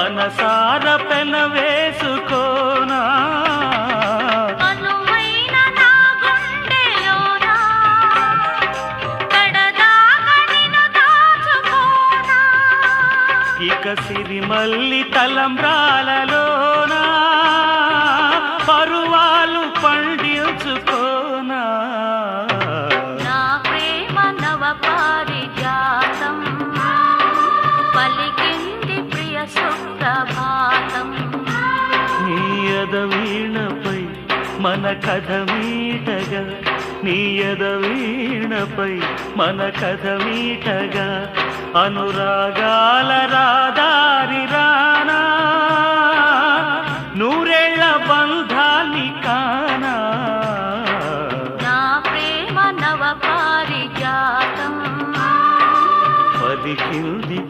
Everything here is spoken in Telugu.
మనసార పెనవేసుకోనా అనువైన నా గుండెలోనా కడదాకా నిన్ను దాచుకోనా ఇక సిరిమల్లి తలంబ్రాలలోనా పరువాలు పండించుకోనా నా ప్రేమ నవ పారిజాతం పలికింది ప్రియ సుప్రభాతం నీ ఎదవీణపై మన కథ మీటగా నీ ఎదవీణపై మన కథ మీటగా అనురాగాల రాదారి రా